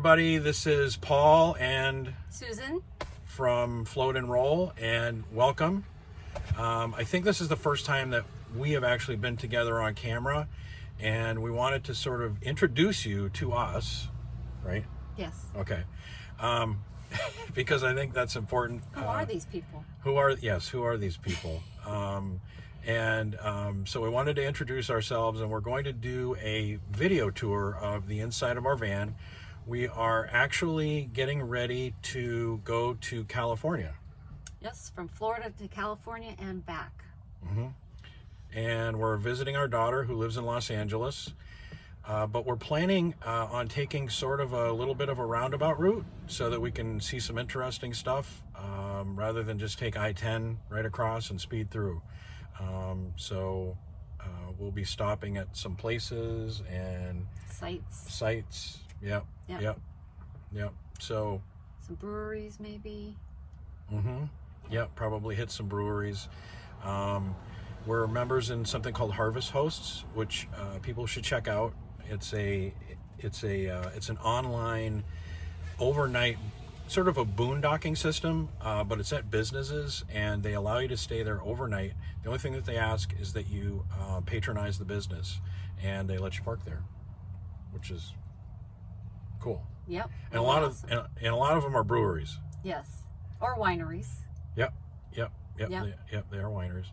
everybody, this is Paul and Susan from Float and Roll, and welcome. I think this is the first time that we have actually been together on camera, and we wanted to sort of introduce you to us, right? Yes. Okay. Because I think that's important. Who are these people? Who are these people? So we wanted to introduce ourselves, and we're going to do a video tour of the inside of our van. We are actually getting ready to go to California. Yes, from Florida to California and back. Mm-hmm. And we're visiting our daughter who lives in Los Angeles. But we're planning on taking sort of a little bit of a roundabout route so that we can see some interesting stuff rather than just take I-10 right across and speed through. We'll be stopping at some places and sites. Yep. So some breweries maybe. Yep, probably hit some breweries. We're members in something called Harvest Hosts, which people should check out. It's an online overnight sort of a boondocking system, but it's at businesses, and they allow you to stay there overnight. The only thing that they ask is that you patronize the business, and they let you park there, which is cool. Yep. And a lot of them are breweries. Yes, or wineries. Yep. They are wineries.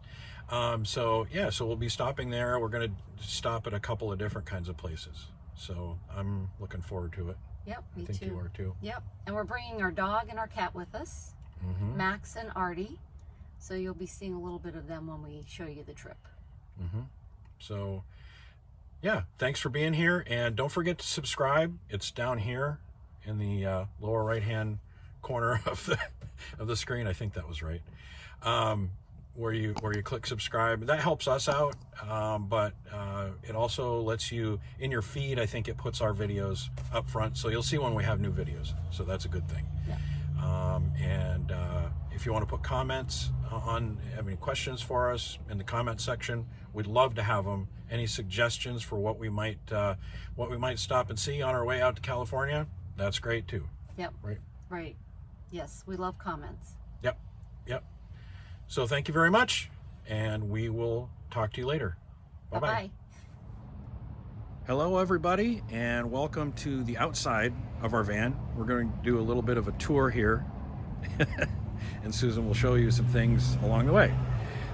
So we'll be stopping there. We're going to stop at a couple of different kinds of places. So I'm looking forward to it. Yep, I think you are too. Yep, and we're bringing our dog and our cat with us, Max and Artie. So you'll be seeing a little bit of them when we show you the trip. So, yeah, thanks for being here, and don't forget to subscribe. It's down here in the lower right-hand corner of the screen. I think that was right. Where you click subscribe. That helps us out, but it also lets you, in your feed, I think it puts our videos up front, so you'll see when we have new videos, so that's a good thing. If you want to put comments have any questions for us in the comment section, we'd love to have them. Any suggestions for what we might stop and see on our way out to California, that's great too. Yep. Right. Yes, we love comments. Yep. So thank you very much, and we will talk to you later. Bye-bye. Hello, everybody, and welcome to the outside of our van. We're going to do a little bit of a tour here, and Susan will show you some things along the way.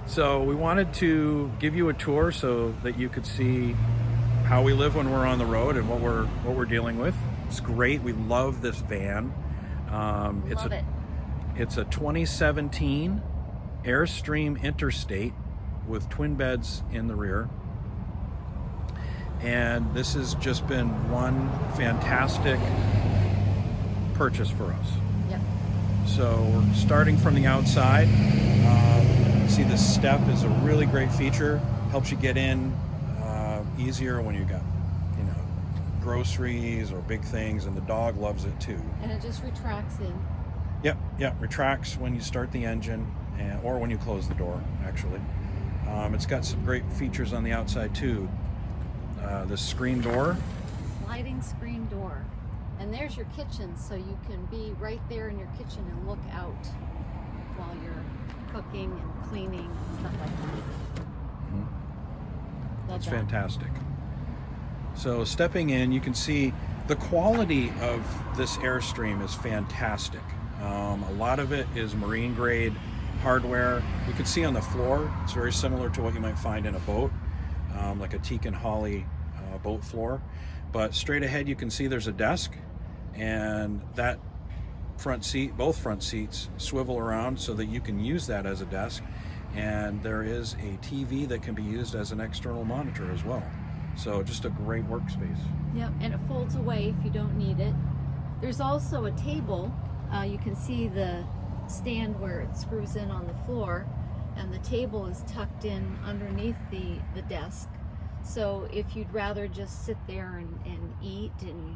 So we wanted to give you a tour so that you could see how we live when we're on the road and what we're dealing with. It's great. We love this van. It's a 2017 Airstream Interstate with twin beds in the rear, and this has just been one fantastic purchase for us. Yep. So we're starting from the outside. See, this step is a really great feature. Helps you get in easier when you got groceries or big things, and the dog loves it too. And it just retracts in. Yep, retracts when you start the engine or when you close the door, actually. It's got some great features on the outside too. The screen door. Sliding screen door. And there's your kitchen, so you can be right there in your kitchen and look out while you're cooking and cleaning and stuff like that. That's fantastic. So stepping in, you can see the quality of this Airstream is fantastic. A lot of it is marine grade hardware. You can see on the floor, it's very similar to what you might find in a boat, like a teak and holly boat floor. But straight ahead, you can see there's a desk, and that both front seats swivel around so that you can use that as a desk. And there is a TV that can be used as an external monitor as well. So just a great workspace. Yep, and it folds away if you don't need it. There's also a table. You can see the stand where it screws in on the floor, and the table is tucked in underneath the desk. So if you'd rather just sit there and eat, and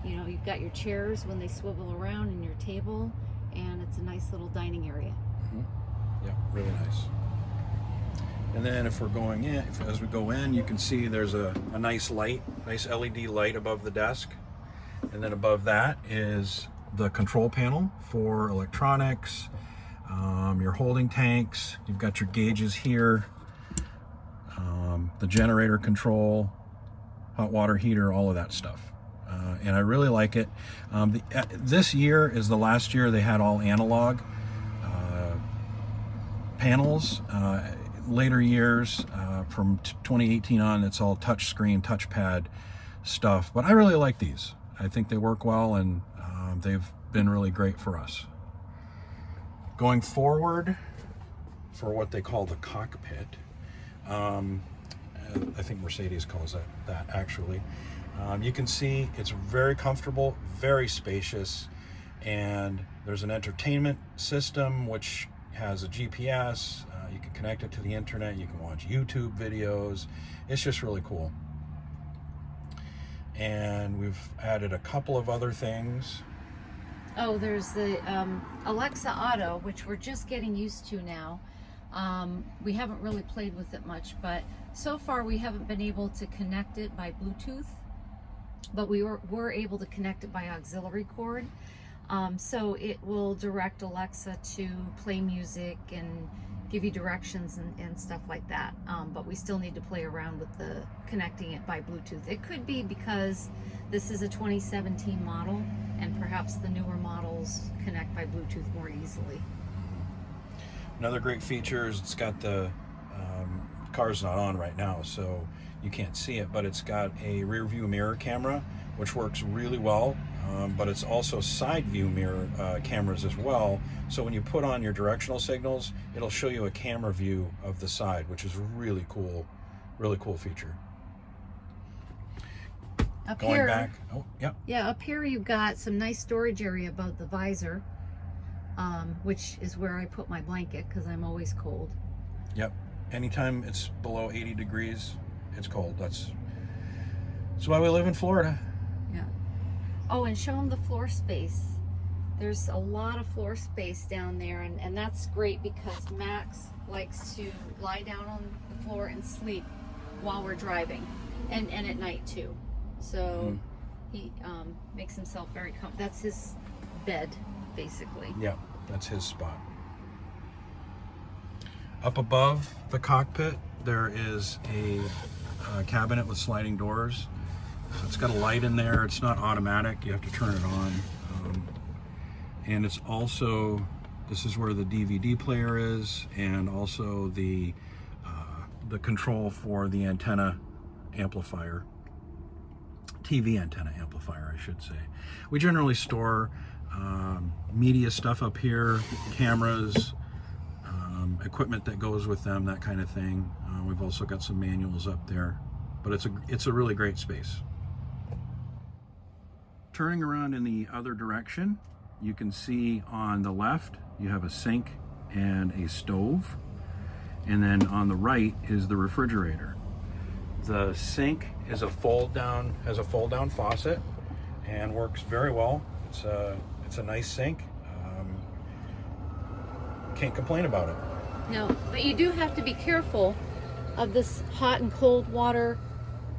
you've got your chairs when they swivel around, and your table, and it's a nice little dining area. Yeah, really nice. And then if we're going in, as we go in, you can see there's a nice light, nice LED light above the desk. And then above that is the control panel for electronics, your holding tanks. You've got your gauges here, the generator control, hot water heater, all of that stuff. And I really like it. This year is the last year they had all analog panels. Later years, from 2018 on, it's all touch screen, touchpad stuff. But I really like these. I think they work well, and they've been really great for us. Going forward, for what they call the cockpit, I think Mercedes calls that actually. You can see it's very comfortable, very spacious, and there's an entertainment system which has a GPS. You can connect it to the internet. You can watch YouTube videos. It's just really cool. And we've added a couple of other things. Oh, there's the Alexa Auto, which we're just getting used to now. We haven't really played with it much, but so far we haven't been able to connect it by Bluetooth, but we were able to connect it by auxiliary cord. So it will direct Alexa to play music and give you directions and stuff like that. But we still need to play around with the connecting it by Bluetooth. It could be because this is a 2017 model, and perhaps the newer models connect by Bluetooth more easily. Another great feature is it's got the car's not on right now, so you can't see it, but it's got a rear view mirror camera, which works really well. But it's also side view mirror cameras as well. So when you put on your directional signals, it'll show you a camera view of the side, which is really cool feature. Up Going here, back, oh, yep. Yeah, up here you've got some nice storage area above the visor, which is where I put my blanket because I'm always cold. Yep. Anytime it's below 80 degrees, it's cold. That's why we live in Florida. Yeah. Oh, and show them the floor space. There's a lot of floor space down there, and that's great because Max likes to lie down on the floor and sleep while we're driving, and at night too. So he makes himself very comfortable. That's his bed, basically. Yeah, that's his spot. Up above the cockpit, there is a cabinet with sliding doors. So it's got a light in there. It's not automatic. You have to turn it on. And it's also, this is where the DVD player is, and also the control for the antenna amplifier. TV antenna amplifier, I should say. We generally store media stuff up here, cameras, equipment that goes with them, that kind of thing. We've also got some manuals up there, but it's a really great space. Turning around in the other direction, you can see on the left you have a sink and a stove, and then on the right is the refrigerator. The sink is has a fold down faucet and works very well. It's a nice sink. Can't complain about it. No, but you do have to be careful of this hot and cold water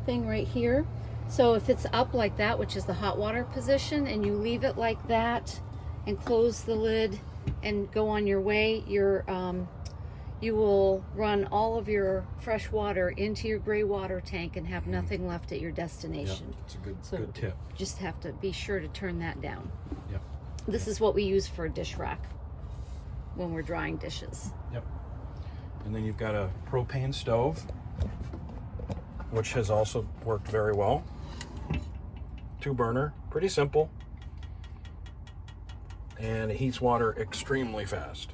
thing right here. So if it's up like that, which is the hot water position, and you leave it like that and close the lid and go on your way, you will run all of your fresh water into your gray water tank and have nothing left at your destination. Yep, it's a good tip. Just have to be sure to turn that down. Yep. This is what we use for a dish rack when we're drying dishes. Yep. And then you've got a propane stove, which has also worked very well. 2-burner, pretty simple. And it heats water extremely fast.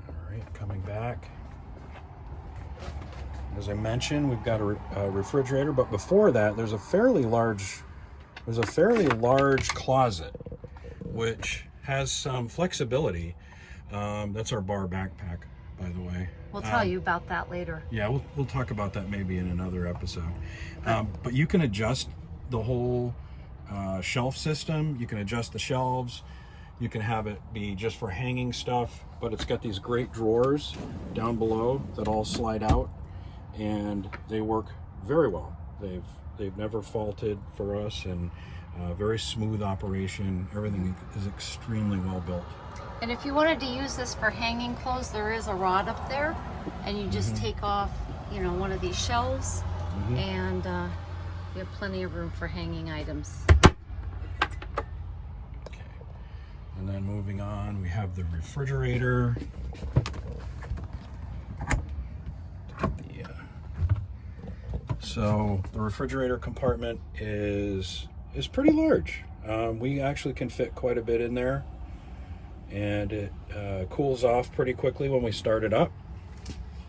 All right, coming back. As I mentioned, we've got a refrigerator, but before that, there's a fairly large closet, which has some flexibility. That's our bar backpack, by the way. We'll tell you about that later. Yeah, we'll talk about that maybe in another episode. But you can adjust the whole shelf system. You can adjust the shelves. You can have it be just for hanging stuff, but it's got these great drawers down below that all slide out, and they work very well. They've never faulted for us, and very smooth operation. Everything is extremely well built. And if you wanted to use this for hanging clothes, there is a rod up there, and you just take off, you know, one of these shelves, and you have plenty of room for hanging items. Okay, and then moving on, we have the refrigerator. So the refrigerator compartment is pretty large. We actually can fit quite a bit in there, and it cools off pretty quickly when we start it up.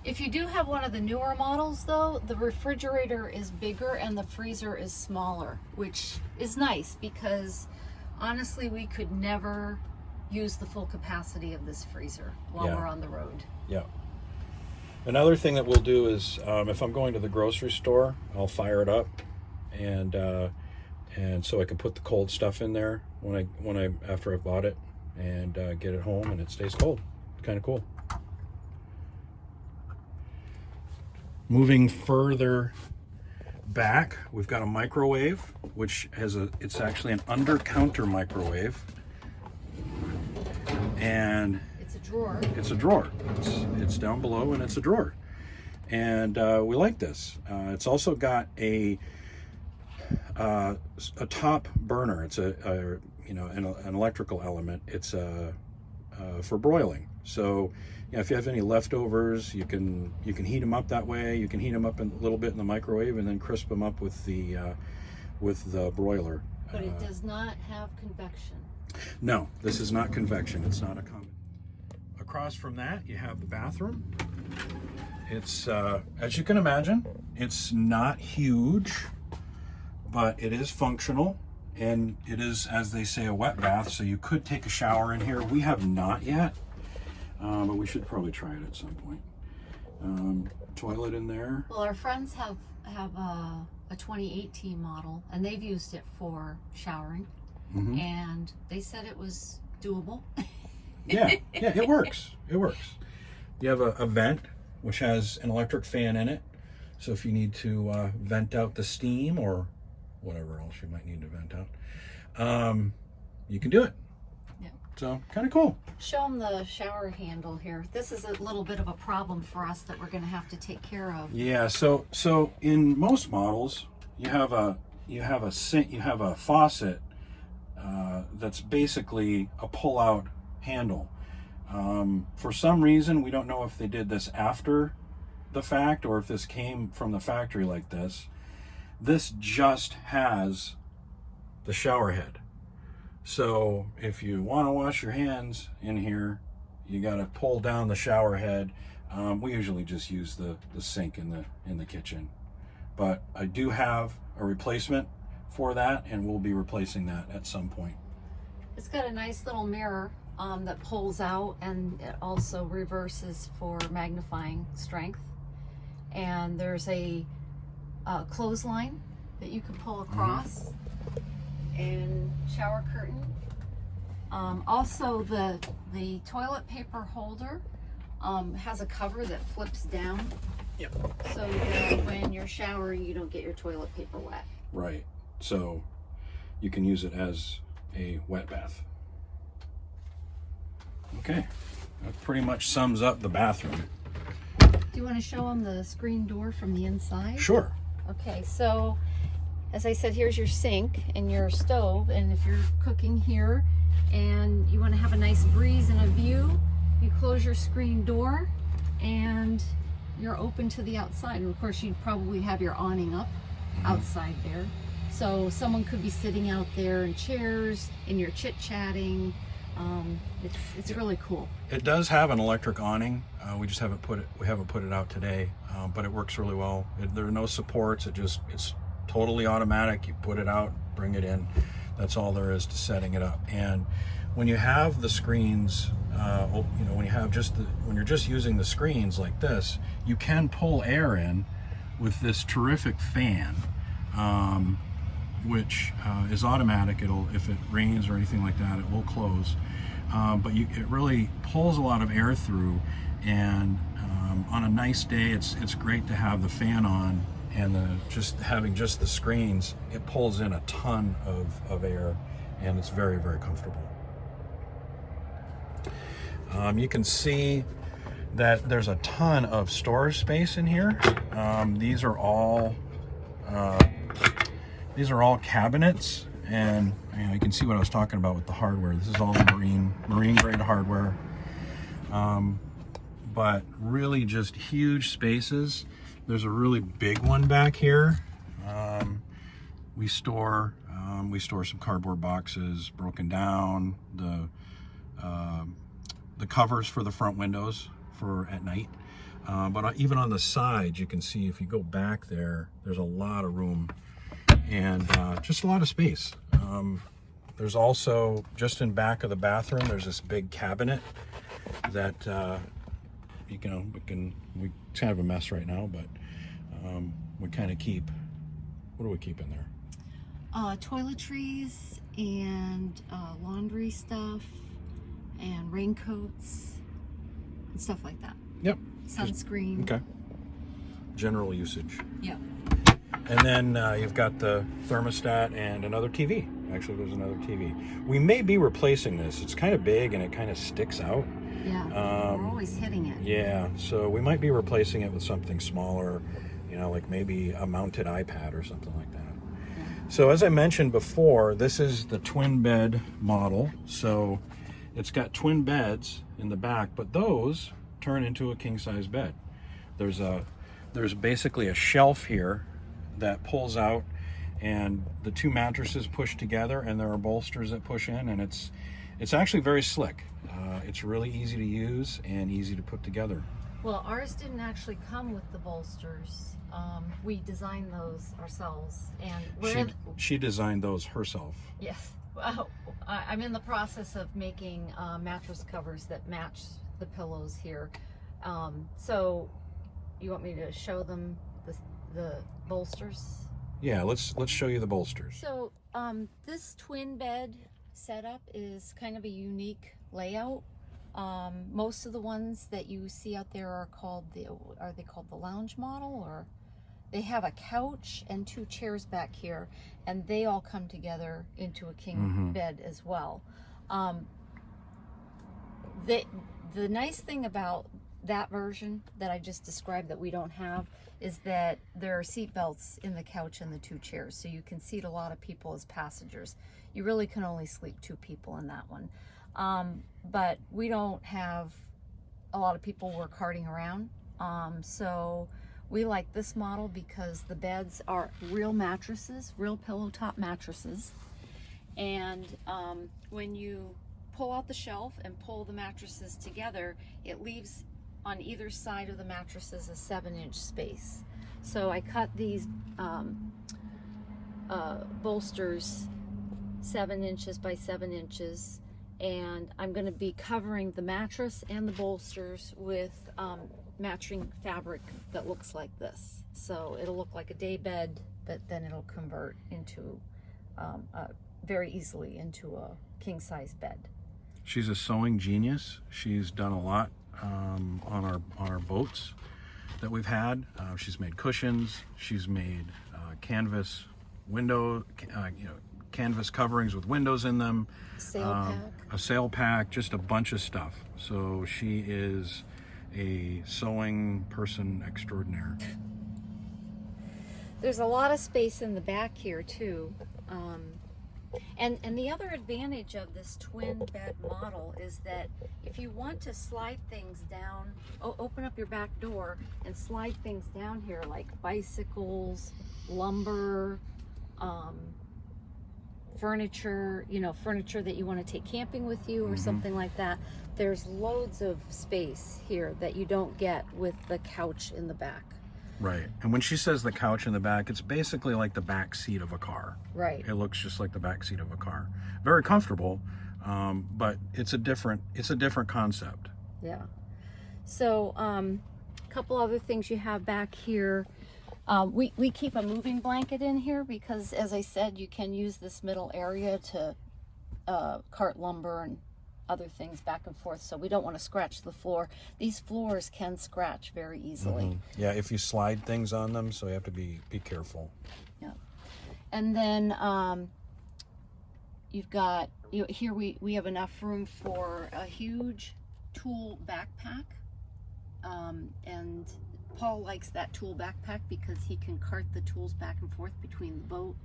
If you do have one of the newer models though, the refrigerator is bigger and the freezer is smaller, which is nice because honestly we could never use the full capacity of this freezer while we're on the road. Yeah. Another thing that we'll do is if I'm going to the grocery store, I'll fire it up, and so I can put the cold stuff in there after I've bought it, and get it home, and it stays cold. Kind of cool. Moving further back, we've got a microwave, which it's actually an under-counter microwave, and it's a drawer. It's a drawer. It's down below, and it's a drawer, and we like this. It's also got a top burner. It's an electrical element. It's for broiling. So if you have any leftovers, you can heat them up that way. You can heat them up a little bit in the microwave, and then crisp them up with the broiler. But it does not have convection. No, this is not convection. It's not a common. Across from that, you have the bathroom. It's as you can imagine, it's not huge, but it is functional, and it is, as they say, a wet bath, so you could take a shower in here. We have not yet, but we should probably try it at some point. Toilet in there. Well, our friends have a 2018 model, and they've used it for showering, and they said it was doable. yeah, it works. It works. You have a vent, which has an electric fan in it, so if you need to vent out the steam or whatever else you might need to vent out, you can do it. Yeah. So kind of cool. Show them the shower handle here. This is a little bit of a problem for us that we're going to have to take care of. Yeah. So in most models, you have a sink, you have a faucet that's basically a pull-out handle. For some reason, we don't know if they did this after the fact or if this came from the factory like this. This just has the shower head. So if you want to wash your hands in here, you got to pull down the shower head. We usually just use the sink in the kitchen, but I do have a replacement for that, and we'll be replacing that at some point. It's got a nice little mirror that pulls out, and it also reverses for magnifying strength. And there's a clothesline that you can pull across, and shower curtain. Also, the toilet paper holder has a cover that flips down. Yep. So that when you're showering, you don't get your toilet paper wet. Right. So you can use it as a wet bath. Okay. That pretty much sums up the bathroom. Do you want to show them the screen door from the inside? Sure. Okay, so as I said, here's your sink and your stove, and if you're cooking here and you want to have a nice breeze and a view, you close your screen door and you're open to the outside. And of course, you'd probably have your awning up outside there. So someone could be sitting out there in chairs and you're chit-chatting. It's really cool. It does have an electric awning. We just haven't put it out today, but it works really well. There are no supports. It's totally automatic. You put it out, bring it in. That's all there is to setting it up. And when you have the screens, when you're just using the screens like this, you can pull air in with this terrific fan, which is automatic. If it rains or anything like that, it will close. But it really pulls a lot of air through, and on a nice day, it's great to have the fan on and just having just the screens, it pulls in a ton of air, and it's very, very comfortable. You can see that there's a ton of storage space in here. These are all cabinets, and you can see what I was talking about with the hardware. This is all marine grade hardware, but really just huge spaces. There's a really big one back here. We store some cardboard boxes, broken down, the covers for the front windows for at night. But even on the sides, you can see if you go back there, there's a lot of room and just a lot of space. There's also, just in back of the bathroom, there's this big cabinet that we it's kind of a mess right now, but we kind of keep, what do we keep in there? Toiletries and laundry stuff and raincoats and stuff like that. Yep. Sunscreen. Okay. General usage. Yep. And then you've got the thermostat and another TV. Actually, there's another TV. We may be replacing this. It's kind of big and it kind of sticks out. Yeah, we're always hitting it. Yeah, so we might be replacing it with something smaller, like maybe a mounted iPad or something like that. Yeah. So as I mentioned before, this is the twin bed model. So it's got twin beds in the back, but those turn into a king size bed. There's basically a shelf here that pulls out, and the two mattresses push together, and there are bolsters that push in, and it's actually very slick. It's really easy to use and easy to put together. Well, ours didn't actually come with the bolsters. We designed those ourselves, and she designed those herself. Yes. Well, I'm in the process of making mattress covers that match the pillows here. So you want me to show them the bolsters? Yeah, let's show you the bolsters. So this twin bed setup is kind of a unique layout. Most of the ones that you see out there are called the lounge model, or they have a couch and two chairs back here, and they all come together into a king bed as well. The nice thing about that version that I just described that we don't have is that there are seat belts in the couch and the two chairs, so you can seat a lot of people as passengers. You really can only sleep 2 people in that one. But we don't have a lot of people we're carting around, so we like this model because the beds are real mattresses, real pillow top mattresses, and when you pull out the shelf and pull the mattresses together, it leaves on either side of the mattresses a 7-inch space. So I cut these bolsters 7 inches by 7 inches, and I'm going to be covering the mattress and the bolsters with matching fabric that looks like this. So it'll look like a day bed, but then it'll convert into very easily into a king size bed. She's a sewing genius. She's done a lot on our boats that we've had. She's made cushions. She's made canvas canvas coverings with windows in them. A sail pack, just a bunch of stuff. So she is a sewing person extraordinaire. There's a lot of space in the back here too. And the other advantage of this twin bed model is that if you want to slide things down, open up your back door and slide things down here like bicycles, lumber, furniture, furniture that you want to take camping with you or something like that. There's loads of space here that you don't get with the couch in the back. Right. And when she says the couch in the back, it's basically like the back seat of a car. Right. It looks just like the back seat of a car. Very comfortable, but it's a different concept. Yeah. So a couple other things you have back here. We keep a moving blanket in here because, as I said, you can use this middle area to cart lumber and other things back and forth, so we don't want to scratch the floor. These floors can scratch very easily. Yeah, if you slide things on them, so you have to be careful. Yeah. And then you've got, here we have enough room for a huge tool backpack. And Paul likes that tool backpack because he can cart the tools back and forth between the boat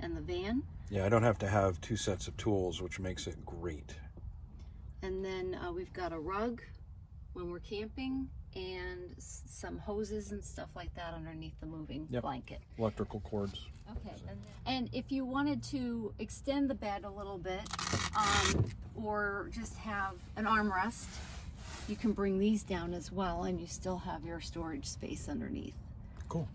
and the van. Yeah, I don't have to have 2 sets of tools, which makes it great. And then we've got a rug when we're camping, and some hoses and stuff like that underneath the moving blanket. Electrical cords. Okay, and if you wanted to extend the bed a little bit, or just have an armrest, you can bring these down as well, and you still have your storage space underneath. Cool.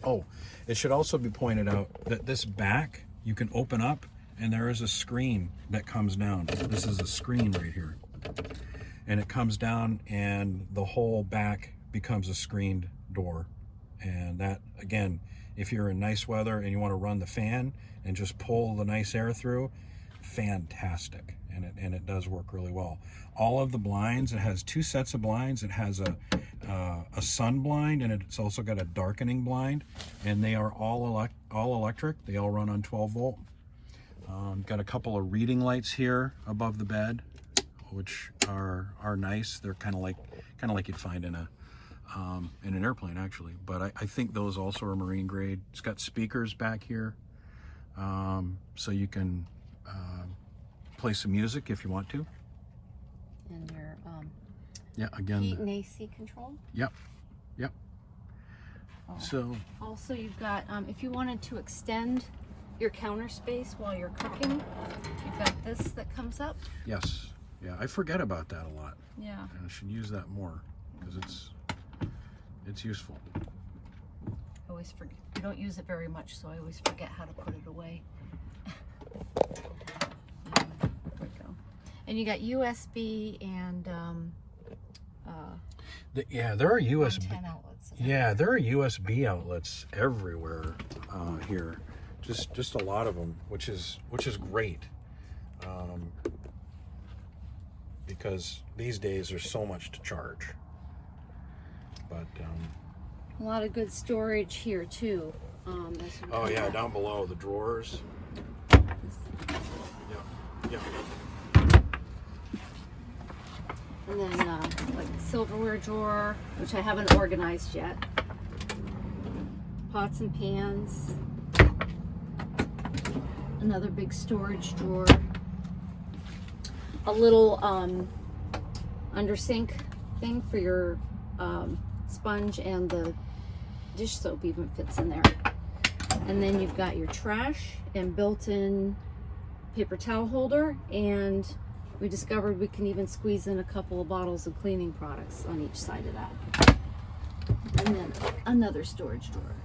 Oh, it should also be pointed out that this back, you can open up, and there is a screen that comes down. This is a screen right here. And it comes down, and the whole back becomes a screened door. And that, again, if you're in nice weather and you want to run the fan and just pull the nice air through, fantastic. And it does work really well. All of the blinds, it has 2 sets of blinds. It has a sun blind, and it's also got a darkening blind, and they are all electric. They all run on 12 volt. Got a couple of reading lights here above the bed, which are nice. They're kind of like you'd find in an airplane, actually. But I think those also are marine grade. It's got speakers back here, so you can play some music if you want to. And your again, heat and AC control. Yep. Oh. So also you've got, if you wanted to extend your counter space while you're cooking, you've got this that comes up. yes, yeah, I forget about that a lot. Yeah. And I should use that more because it's useful. I always forget. I don't use it very much, so I always forget how to put it away. There we go. And you got USB and there are USB. 10 outlets. Yeah, there are USB outlets everywhere here. Just a lot of them, which is great. Because these days there's so much to charge. But a lot of good storage here too. oh yeah, down below the drawers. Yep. And then like silverware drawer, which I haven't organized yet. Pots and pans. Another big storage drawer. A little under sink thing for your sponge, and the dish soap even fits in there. And then you've got your trash and built-in paper towel holder, and we discovered we can even squeeze in a couple of bottles of cleaning products on each side of that. And then another storage drawer.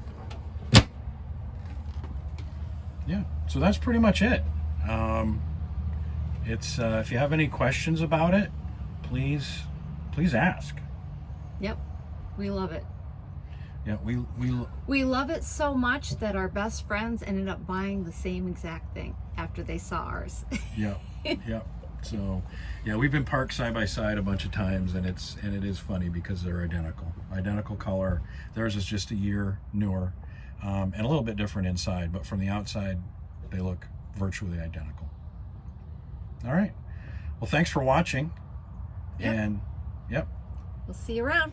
Yeah, so that's pretty much it. It's if you have any questions about it, please ask. Yep, we love it. Yeah, We love it so much that our best friends ended up buying the same exact thing after they saw ours. Yep. So, yeah, we've been parked side by side a bunch of times, and it is funny because they're identical color. Theirs is just a year newer, and a little bit different inside, but from the outside, they look virtually identical. All right. Well, thanks for watching. Yep. And, yep. We'll see you around.